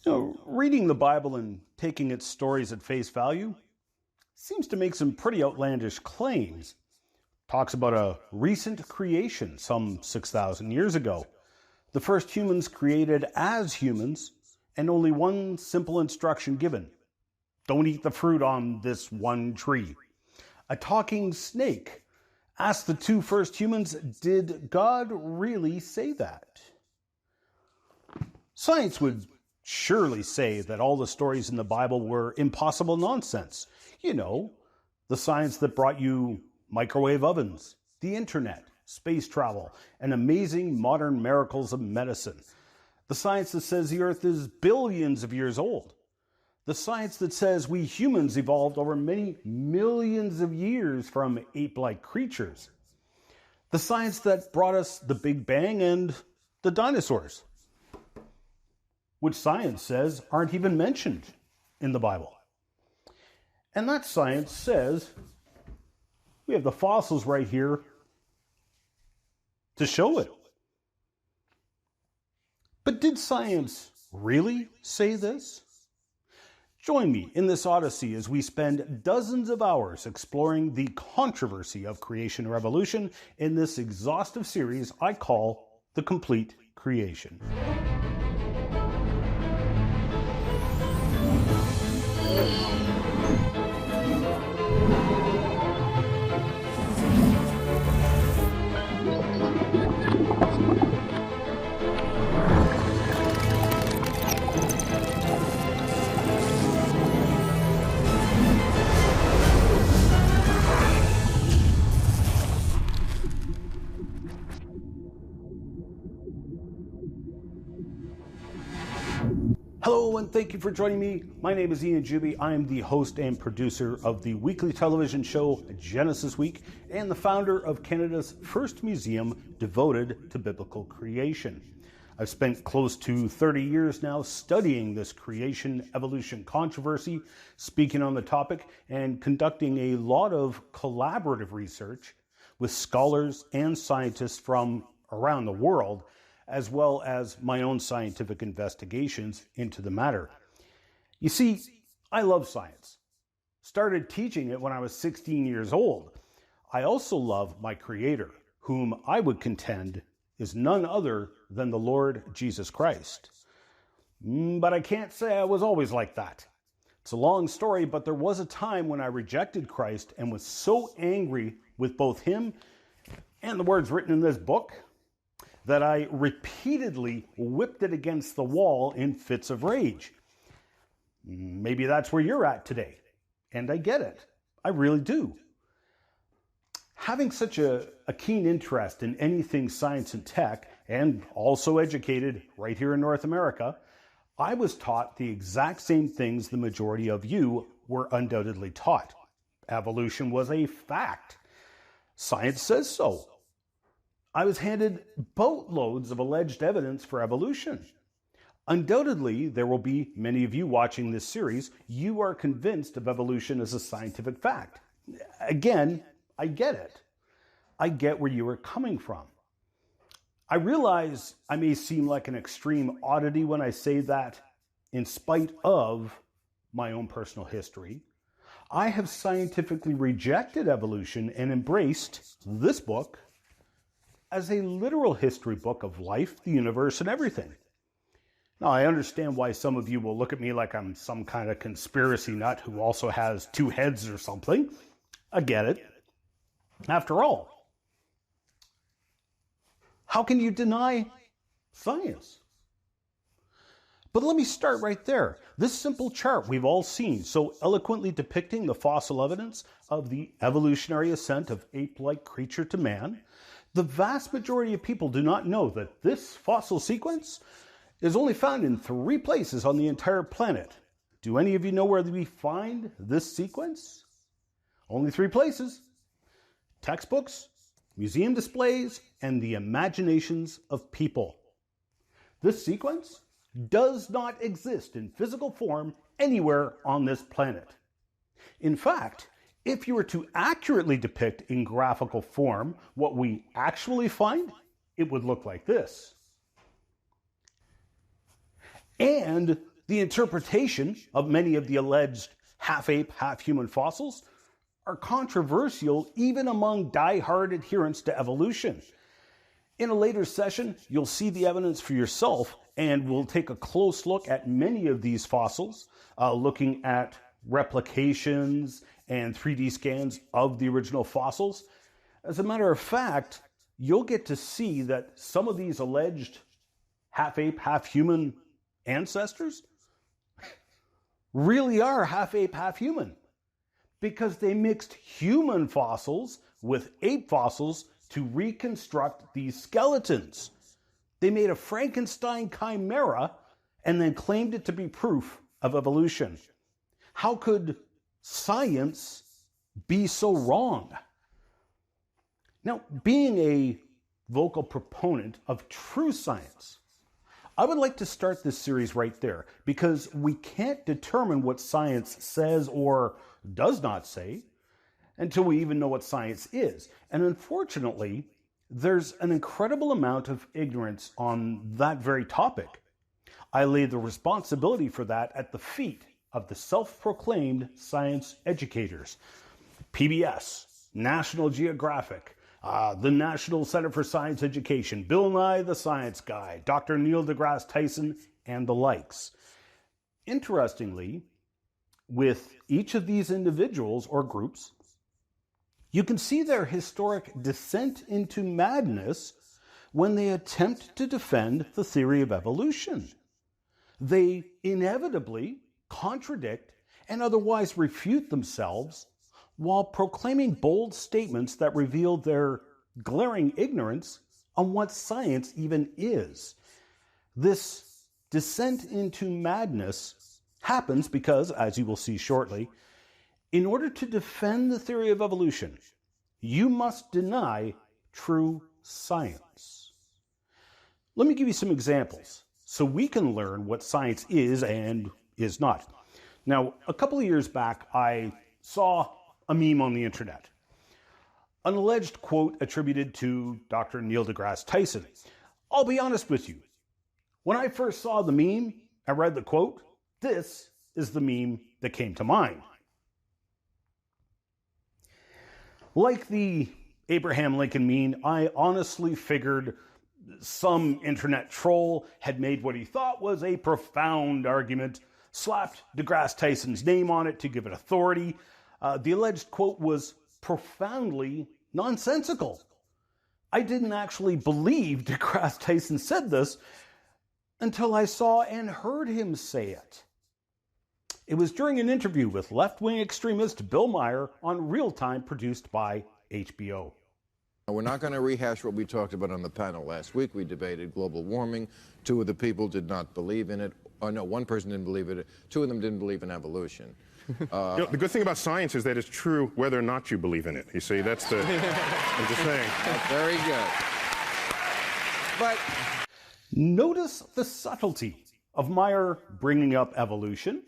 Reading the Bible and taking its stories at face value seems to make some pretty outlandish claims. Talks about a recent creation some 6,000 years ago. The first humans created as humans, and only one simple instruction given. Don't eat the fruit on this one tree. A talking snake asked the two first humans, did God really say that? Science would surely say that all the stories in the Bible were impossible nonsense. You know, the science that brought you microwave ovens, the internet, space travel, and amazing modern miracles of medicine. The science that says the earth is billions of years old. The science that says we humans evolved over many millions of years from ape-like creatures. The science that brought us the Big Bang and the dinosaurs, which science says aren't even mentioned in the Bible. And that science says we have the fossils right here to show it. But did science really say this? Join me in this odyssey as we spend dozens of hours exploring the controversy of creation or evolution in this exhaustive series I call The Complete Creation. Hello and thank you for joining me. My name is Ian Juby. I am the host and producer of the weekly television show Genesis Week and the founder of Canada's first museum devoted to biblical creation. I've spent close to 30 years now studying this creation-evolution controversy, speaking on the topic, and conducting a lot of collaborative research with scholars and scientists from around the world, as well as my own scientific investigations into the matter. You see, I love science. Started teaching it when I was 16 years old. I also love my Creator, whom I would contend is none other than the Lord Jesus Christ. But I can't say I was always like that. It's a long story, but there was a time when I rejected Christ and was so angry with both Him and the words written in this book that I repeatedly whipped it against the wall in fits of rage. Maybe that's where you're at today, and I get it. I really do. Having such a keen interest in anything science and tech, and also educated right here in North America, I was taught the exact same things the majority of you were undoubtedly taught. Evolution was a fact. Science says so. I was handed boatloads of alleged evidence for evolution. Undoubtedly, there will be many of you watching this series. You are convinced of evolution as a scientific fact. Again, I get it. I get where you are coming from. I realize I may seem like an extreme oddity when I say that, in spite of my own personal history, I have scientifically rejected evolution and embraced this book as a literal history book of life, the universe, and everything. Now, I understand why some of you will look at me like I'm some kind of conspiracy nut who also has two heads or something. I get it. After all, how can you deny science? But let me start right there. This simple chart we've all seen, so eloquently depicting the fossil evidence of the evolutionary ascent of ape-like creature to man, the vast majority of people do not know that this fossil sequence is only found in 3 places on the entire planet. Do any of you know where we find this sequence? Only 3 places. Textbooks, museum displays, and the imaginations of people. This sequence does not exist in physical form anywhere on this planet. In fact, if you were to accurately depict in graphical form what we actually find, it would look like this. And The interpretation of many of the alleged half-ape, half-human fossils are controversial even among die-hard adherents to evolution. In a later session, you'll see the evidence for yourself, and we'll take a close look at many of these fossils, looking at replications and 3D scans of the original fossils. As a matter of fact, you'll get to see that some of these alleged half-ape, half-human ancestors really are half-ape, half-human, because they mixed human fossils with ape fossils to reconstruct these skeletons. They made a Frankenstein chimera and then claimed it to be proof of evolution. How could science be so wrong? Now, being a vocal proponent of true science, I would like to start this series right there, because we can't determine what science says or does not say until we even know what science is. And unfortunately, there's an incredible amount of ignorance on that very topic. I lay the responsibility for that at the feet of the self-proclaimed science educators. PBS, National Geographic, the National Center for Science Education, Bill Nye the Science Guy, Dr. Neil deGrasse Tyson, and the likes. Interestingly, with each of these individuals or groups, you can see their historic descent into madness when they attempt to defend the theory of evolution. They inevitably contradict and otherwise refute themselves while proclaiming bold statements that reveal their glaring ignorance on what science even is. This descent into madness happens because, as you will see shortly, in order to defend the theory of evolution, you must deny true science. Let me give you some examples so we can learn what science is and is not. Now, a couple of years back, I saw a meme on the internet. An alleged quote attributed to Dr. Neil deGrasse Tyson. I'll be honest with you. When I first saw the meme and read the quote, this is the meme that came to mind. Like the Abraham Lincoln meme, I honestly figured some internet troll had made what he thought was a profound argument, slapped deGrasse Tyson's name on it to give it authority. The alleged quote was profoundly nonsensical. I didn't actually believe deGrasse Tyson said this until I saw and heard him say it. It was during an interview with left-wing extremist Bill Maher on Real Time, produced by HBO. We're not going to rehash what we talked about on the panel last week. We debated global warming. Two of the people did not believe in it. Oh, no, one person didn't believe in it. Two of them didn't believe in evolution. The good thing about science is that it's true whether or not you believe in it. You see, that's the... I'm just saying. That's very good. But notice the subtlety of Maher bringing up evolution,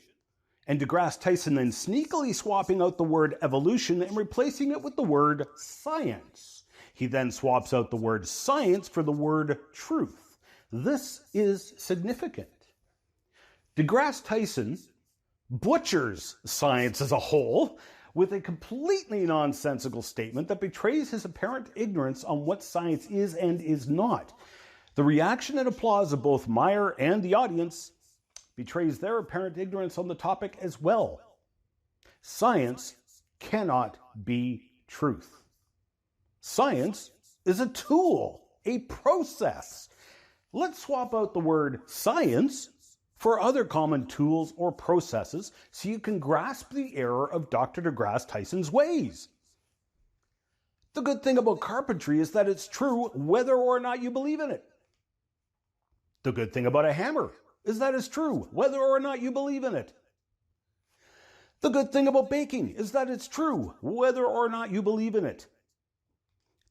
and deGrasse Tyson then sneakily swapping out the word evolution and replacing it with the word science. He then swaps out the word science for the word truth. This is significant. deGrasse Tyson butchers science as a whole with a completely nonsensical statement that betrays his apparent ignorance on what science is and is not. The reaction and applause of both Maher and the audience betrays their apparent ignorance on the topic as well. Science cannot be truth. Science is a tool, a process. Let's swap out the word science for other common tools or processes so you can grasp the error of Dr. deGrasse Tyson's ways. The good thing about carpentry is that it's true whether or not you believe in it. The good thing about a hammer is that it's true whether or not you believe in it. The good thing about baking is that it's true whether or not you believe in it.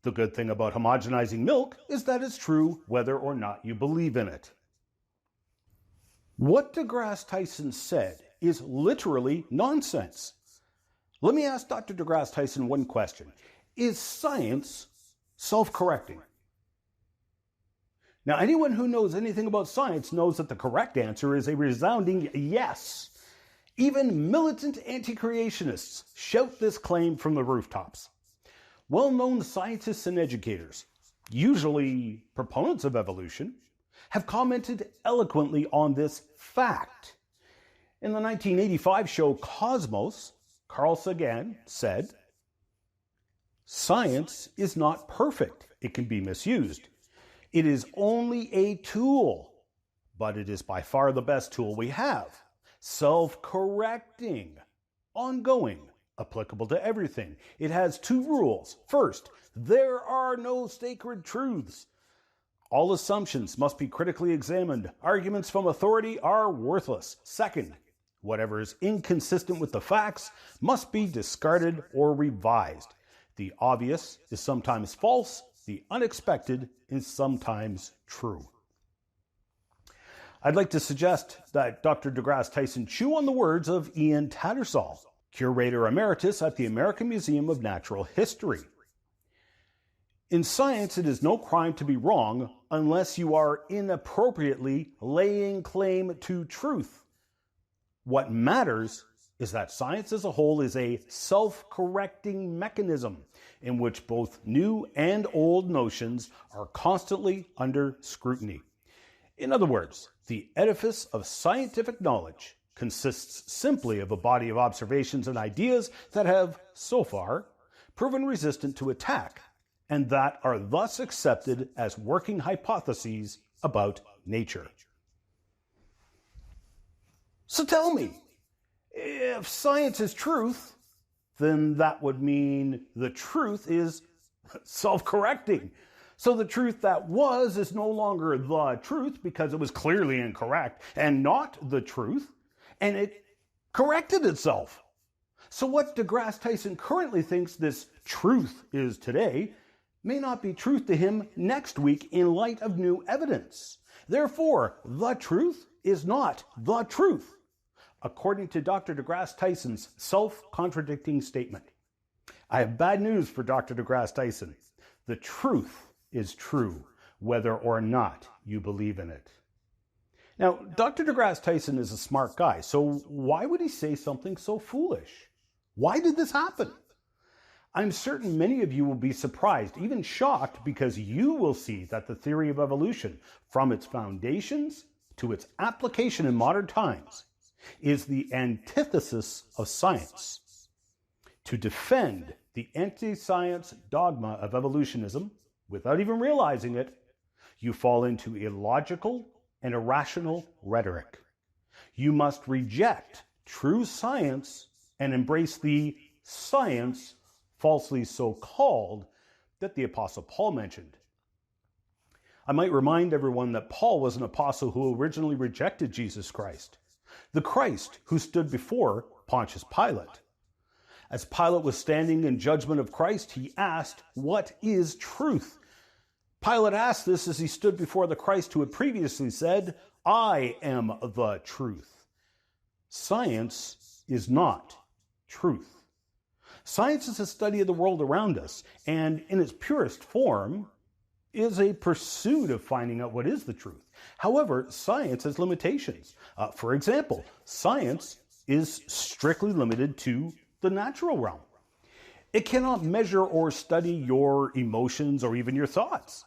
The good thing about homogenizing milk is that it's true whether or not you believe in it. What deGrasse Tyson said is literally nonsense. Let me ask Dr. deGrasse Tyson one question. Is science self-correcting? Now, anyone who knows anything about science knows that the correct answer is a resounding yes. Even militant anti-creationists shout this claim from the rooftops. Well-known scientists and educators, usually proponents of evolution, have commented eloquently on this fact. In the 1985 show Cosmos, Carl Sagan said, "Science is not perfect. It can be misused. It is only a tool, but it is by far the best tool we have. Self-correcting, ongoing, applicable to everything. It has two rules. First, there are no sacred truths. All assumptions must be critically examined. Arguments from authority are worthless. Second, whatever is inconsistent with the facts must be discarded or revised. The obvious is sometimes false. The unexpected is sometimes true." I'd like to suggest that Dr. deGrasse Tyson chew on the words of Ian Tattersall, Curator Emeritus at the American Museum of Natural History. "In science, it is no crime to be wrong unless you are inappropriately laying claim to truth. What matters is that science as a whole is a self-correcting mechanism in which both new and old notions are constantly under scrutiny. In other words, the edifice of scientific knowledge consists simply of a body of observations and ideas that have, so far, proven resistant to attack, and that are thus accepted as working hypotheses about nature." So tell me, if science is truth, then that would mean the truth is self-correcting. So the truth that was is no longer the truth because it was clearly incorrect and not the truth, and it corrected itself. So what deGrasse Tyson currently thinks this truth is today may not be truth to him next week in light of new evidence. Therefore, the truth is not the truth, according to Dr. deGrasse Tyson's self-contradicting statement. I have bad news for Dr. deGrasse Tyson. The truth is true, whether or not you believe in it. Now, Dr. deGrasse Tyson is a smart guy, so why would he say something so foolish? Why did this happen? I'm certain many of you will be surprised, even shocked, because you will see that the theory of evolution, from its foundations to its application in modern times, is the antithesis of science. To defend the anti-science dogma of evolutionism, without even realizing it, you fall into illogical and irrational rhetoric. You must reject true science and embrace the science falsely so called that the Apostle Paul mentioned. I might remind everyone that Paul was an apostle who originally rejected Jesus Christ, the Christ who stood before Pontius Pilate. As Pilate was standing in judgment of Christ, he asked, "What is truth?" Pilate asked this as he stood before the Christ who had previously said, "I am the truth." Science is not truth. Science is a study of the world around us, and in its purest form is a pursuit of finding out what is the truth. However, science has limitations. For example, science is strictly limited to the natural realm. It cannot measure or study your emotions or even your thoughts.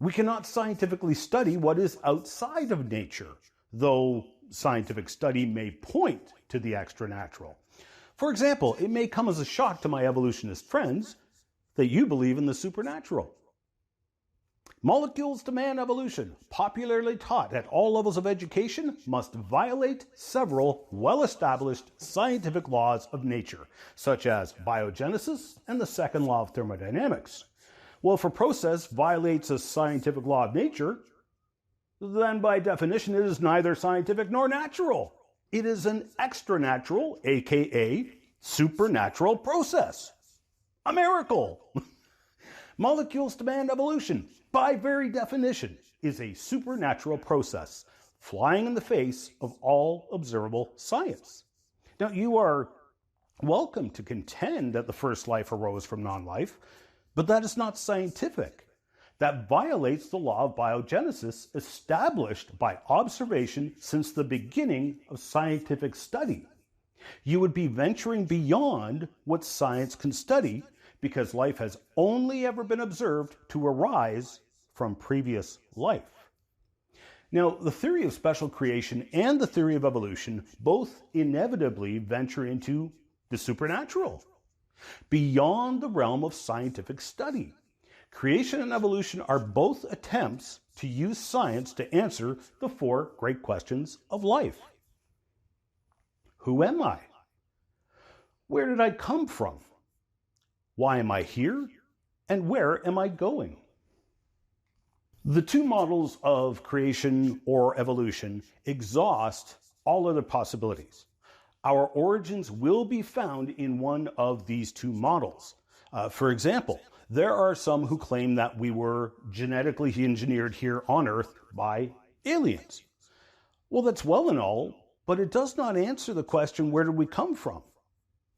We cannot scientifically study what is outside of nature, though scientific study may point to the extranatural. For example, it may come as a shock to my evolutionist friends that you believe in the supernatural. Molecules to man evolution, popularly taught at all levels of education, must violate several well-established scientific laws of nature, such as biogenesis and the second law of thermodynamics. Well, if a process violates a scientific law of nature, then by definition it is neither scientific nor natural. It is an extranatural, aka supernatural process. A miracle. Molecules to man evolution, by very definition, is a supernatural process, flying in the face of all observable science. Now, you are welcome to contend that the first life arose from non-life, but that is not scientific. that violates the law of biogenesis established by observation since the beginning of scientific study. You would be venturing beyond what science can study because life has only ever been observed to arise from previous life. Now, the theory of special creation and the theory of evolution both inevitably venture into the supernatural, beyond the realm of scientific study. Creation and evolution are both attempts to use science to answer the four great questions of life. Who am I? Where did I come from? Why am I here? And where am I going? The two models of creation or evolution exhaust all other possibilities. Our origins will be found in one of these two models. For example, there are some who claim that we were genetically engineered here on Earth by aliens. Well, that's well and all, but it does not answer the question, where did we come from?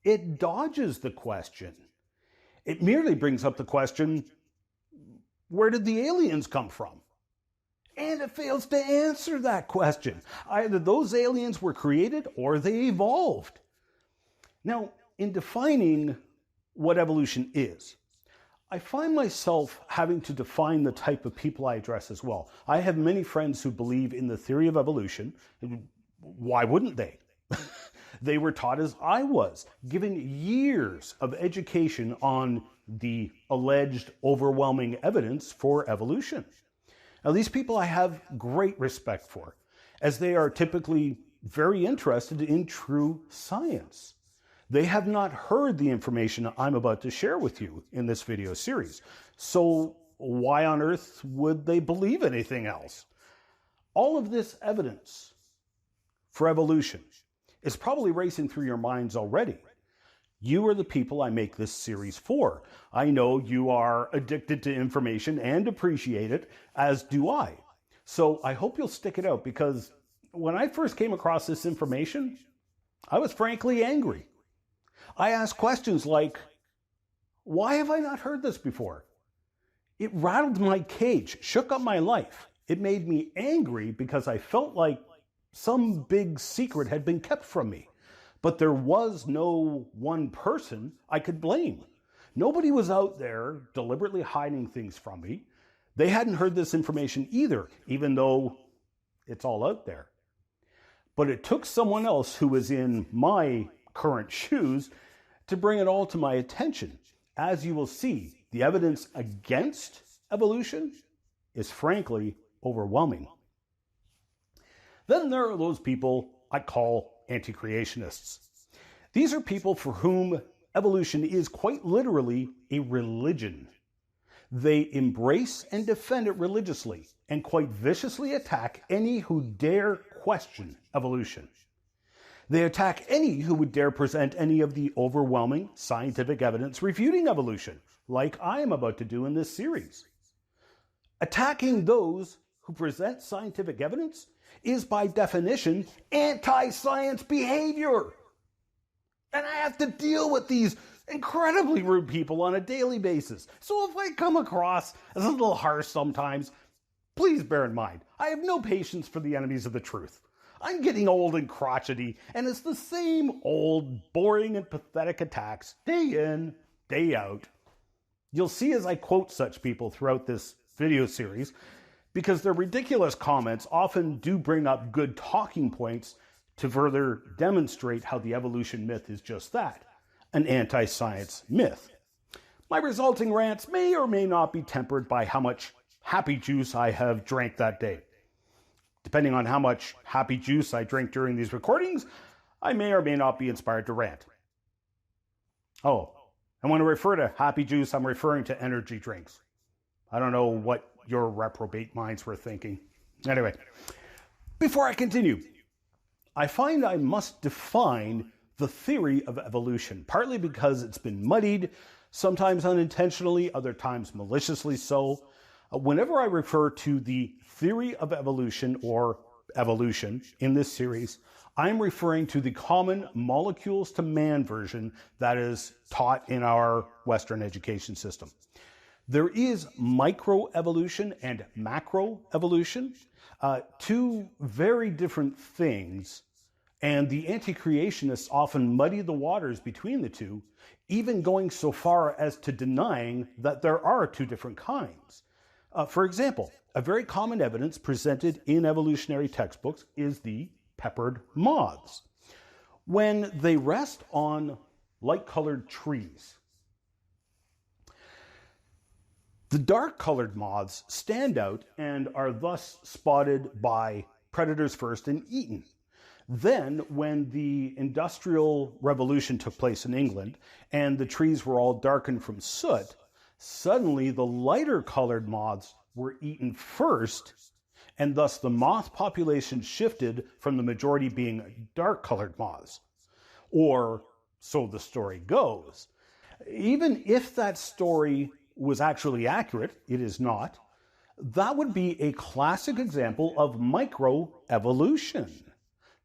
It dodges the question. It merely brings up the question, where did the aliens come from? And it fails to answer that question. Either those aliens were created or they evolved. Now, in defining what evolution is, I find myself having to define the type of people I address as well. I have many friends who believe in the theory of evolution. Why wouldn't they? They were taught as I was, given years of education on the alleged overwhelming evidence for evolution. Now, these people I have great respect for, as they are typically very interested in true science. They have not heard the information I'm about to share with you in this video series. So why on earth would they believe anything else? All of this evidence for evolution is probably racing through your minds already. You are the people I make this series for. I know you are addicted to information and appreciate it, as do I. So I hope you'll stick it out, because when I first came across this information, I was frankly angry. I asked questions like, why have I not heard this before? It rattled my cage, shook up my life. It made me angry because I felt like some big secret had been kept from me. But there was no one person I could blame. Nobody was out there deliberately hiding things from me. They hadn't heard this information either, even though it's all out there. But it took someone else who was in my current shoes to bring it all to my attention. As you will see, the evidence against evolution is frankly overwhelming. Then there are those people I call anti-creationists. These are people for whom evolution is quite literally a religion. They embrace and defend it religiously and quite viciously attack any who dare question evolution. They attack any who would dare present any of the overwhelming scientific evidence refuting evolution, like I am about to do in this series. Attacking those who present scientific evidence is by definition anti-science behavior. And I have to deal with these incredibly rude people on a daily basis. So if I come across as a little harsh sometimes, please bear in mind, I have no patience for the enemies of the truth. I'm getting old and crotchety, and it's the same old, boring and pathetic attacks day in, day out. You'll see as I quote such people throughout this video series, because their ridiculous comments often do bring up good talking points to further demonstrate how the evolution myth is just that, an anti-science myth. My resulting rants may or may not be tempered by how much happy juice I have drank that day. Depending on how much happy juice I drink during these recordings, I may or may not be inspired to rant. Oh, and when I refer to happy juice, I'm referring to energy drinks. I don't know what your reprobate minds were thinking. Anyway, before I continue, I find I must define the theory of evolution, partly because it's been muddied, sometimes unintentionally, other times maliciously so. Whenever I refer to the theory of evolution or evolution in this series, I'm referring to the common molecules to man version that is taught in our Western education system. There is microevolution and macroevolution, two very different things, and the anti-creationists often muddy the waters between the two, even going so far as to denying that there are two different kinds. For example, a very common evidence presented in evolutionary textbooks is the peppered moths. When they rest on light-colored trees, the dark-colored moths stand out and are thus spotted by predators first and eaten. Then, when the Industrial Revolution took place in England and the trees were all darkened from soot, suddenly the lighter-colored moths were eaten first, and thus the moth population shifted from the majority being dark-colored moths. Or, so the story goes. Even if that story was actually accurate, it is not, that would be a classic example of microevolution.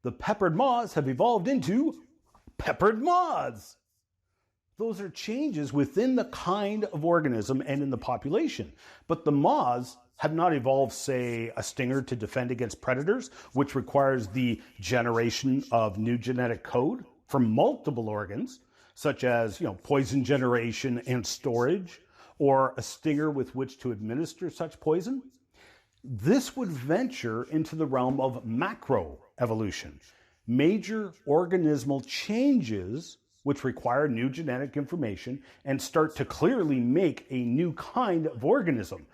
The peppered moths have evolved into peppered moths. Those are changes within the kind of organism and in the population. But the moths have not evolved, say, a stinger to defend against predators, which requires the generation of new genetic code from multiple organs, such as, poison generation and storage, or a stinger with which to administer such poison. This would venture into the realm of macroevolution, major organismal changes which require new genetic information and start to clearly make a new kind of organism.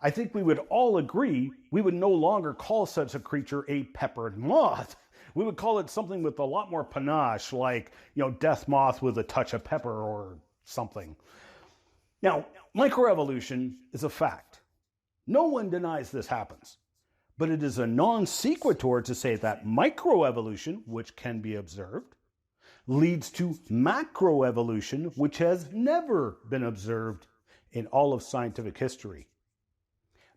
I think we would all agree we would no longer call such a creature a peppered moth. We would call it something with a lot more panache, like, death moth with a touch of pepper or something. Now, microevolution is a fact. No one denies this happens. But it is a non sequitur to say that microevolution, which can be observed, leads to macroevolution, which has never been observed in all of scientific history.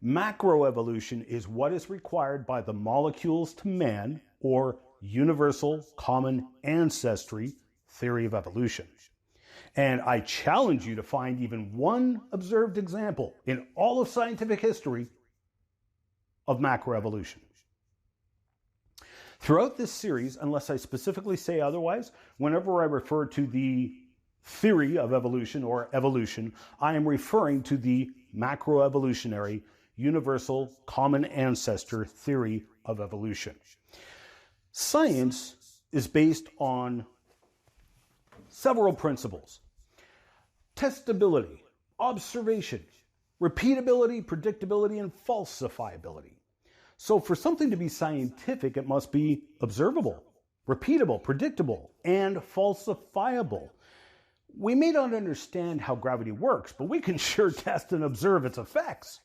Macroevolution is what is required by the molecules to man, or universal common ancestry theory of evolution. And I challenge you to find even one observed example in all of scientific history of macroevolution. Throughout this series, unless I specifically say otherwise, whenever I refer to the theory of evolution or evolution, I am referring to the macroevolutionary universal common ancestor theory of evolution. Science is based on several principles: testability, observation, repeatability, predictability, and falsifiability. So for something to be scientific, it must be observable, repeatable, predictable, and falsifiable. We may not understand how gravity works, but we can sure test and observe its effects.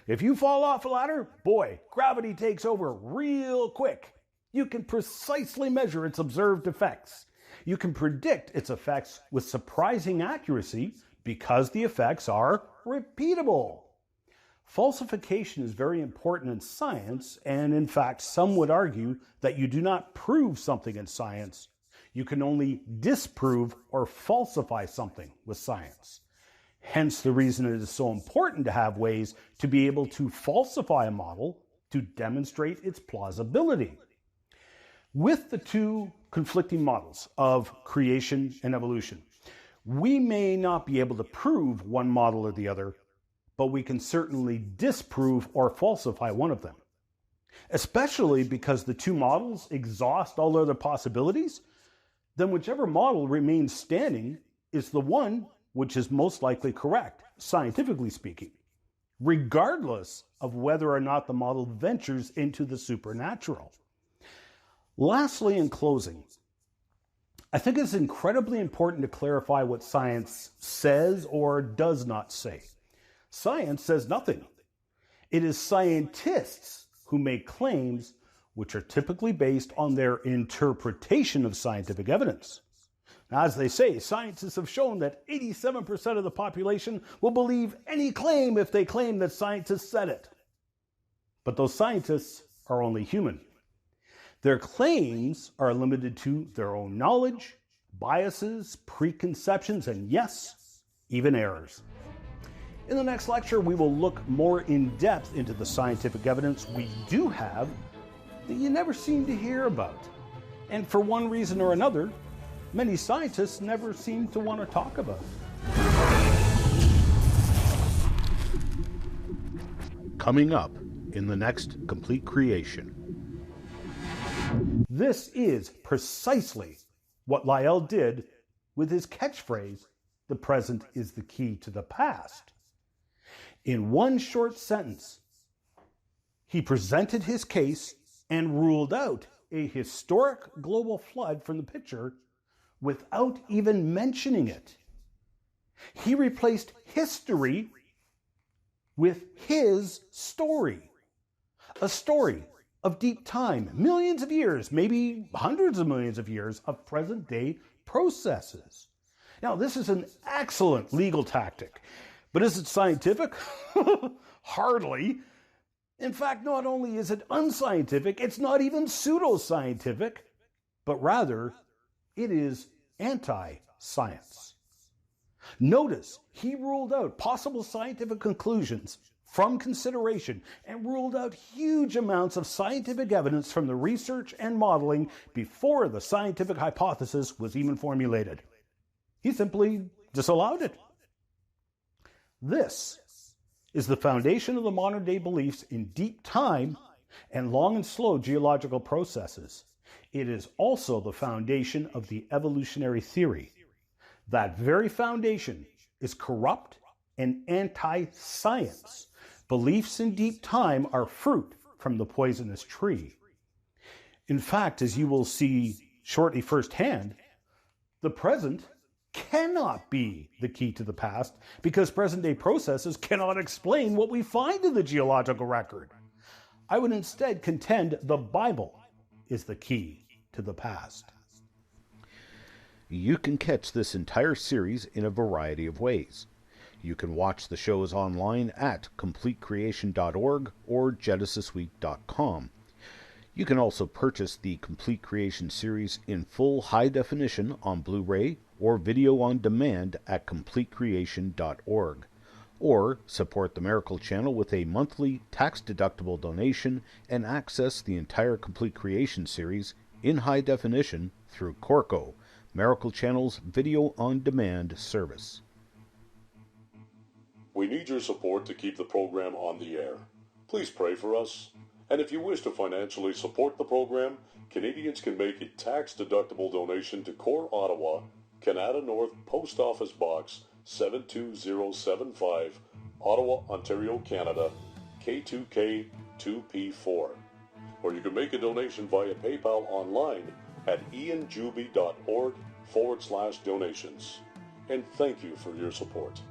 If you fall off a ladder, boy, gravity takes over real quick. You can precisely measure its observed effects. You can predict its effects with surprising accuracy because the effects are repeatable. Falsification is very important in science, and in fact, some would argue that you do not prove something in science. You can only disprove or falsify something with science. Hence the reason it is so important to have ways to be able to falsify a model to demonstrate its plausibility. With the two conflicting models of creation and evolution, we may not be able to prove one model or the other, but we can certainly disprove or falsify one of them. Especially because the two models exhaust all other possibilities, then whichever model remains standing is the one which is most likely correct, scientifically speaking, regardless of whether or not the model ventures into the supernatural. Lastly, in closing, I think it's incredibly important to clarify what science says or does not say. Science says nothing. It is scientists who make claims which are typically based on their interpretation of scientific evidence. Now, as they say, scientists have shown that 87% of the population will believe any claim if they claim that scientists said it. But those scientists are only human. Their claims are limited to their own knowledge, biases, preconceptions, and yes, even errors. In the next lecture, we will look more in depth into the scientific evidence we do have that you never seem to hear about. And for one reason or another, many scientists never seem to want to talk about it. Coming up in the next Complete Creation. This is precisely what Lyell did with his catchphrase, "The present is the key to the past." In one short sentence, he presented his case and ruled out a historic global flood from the picture without even mentioning it. He replaced history with his story, a story of deep time, millions of years, maybe hundreds of millions of years of present-day processes. Now, this is an excellent legal tactic, but is it scientific? Hardly. In fact, not only is it unscientific, it's not even pseudoscientific, but rather it is anti-science. Notice he ruled out possible scientific conclusions from consideration and ruled out huge amounts of scientific evidence from the research and modeling before the scientific hypothesis was even formulated. He simply disallowed it. This is the foundation of the modern-day beliefs in deep time and long and slow geological processes. It is also the foundation of the evolutionary theory. That very foundation is corrupt and anti-science. Beliefs in deep time are fruit from the poisonous tree. In fact, as you will see shortly firsthand, the present cannot be the key to the past because present-day processes cannot explain what we find in the geological record. I would instead contend the Bible is the key to the past. You can catch this entire series in a variety of ways. You can watch the shows online at completecreation.org or genesisweek.com. You can also purchase the Complete Creation series in full high definition on Blu-ray or video on demand at completecreation.org, or support the Miracle Channel with a monthly tax-deductible donation and access the entire Complete Creation series in high definition through Corco, Miracle Channel's video on demand service. We need your support to keep the program on the air. Please pray for us. And if you wish to financially support the program, Canadians can make a tax-deductible donation to Core Ottawa, Canada North Post Office Box 72075, Ottawa, Ontario, Canada, K2K 2P4. Or you can make a donation via PayPal online at ianjuby.org/donations. And thank you for your support.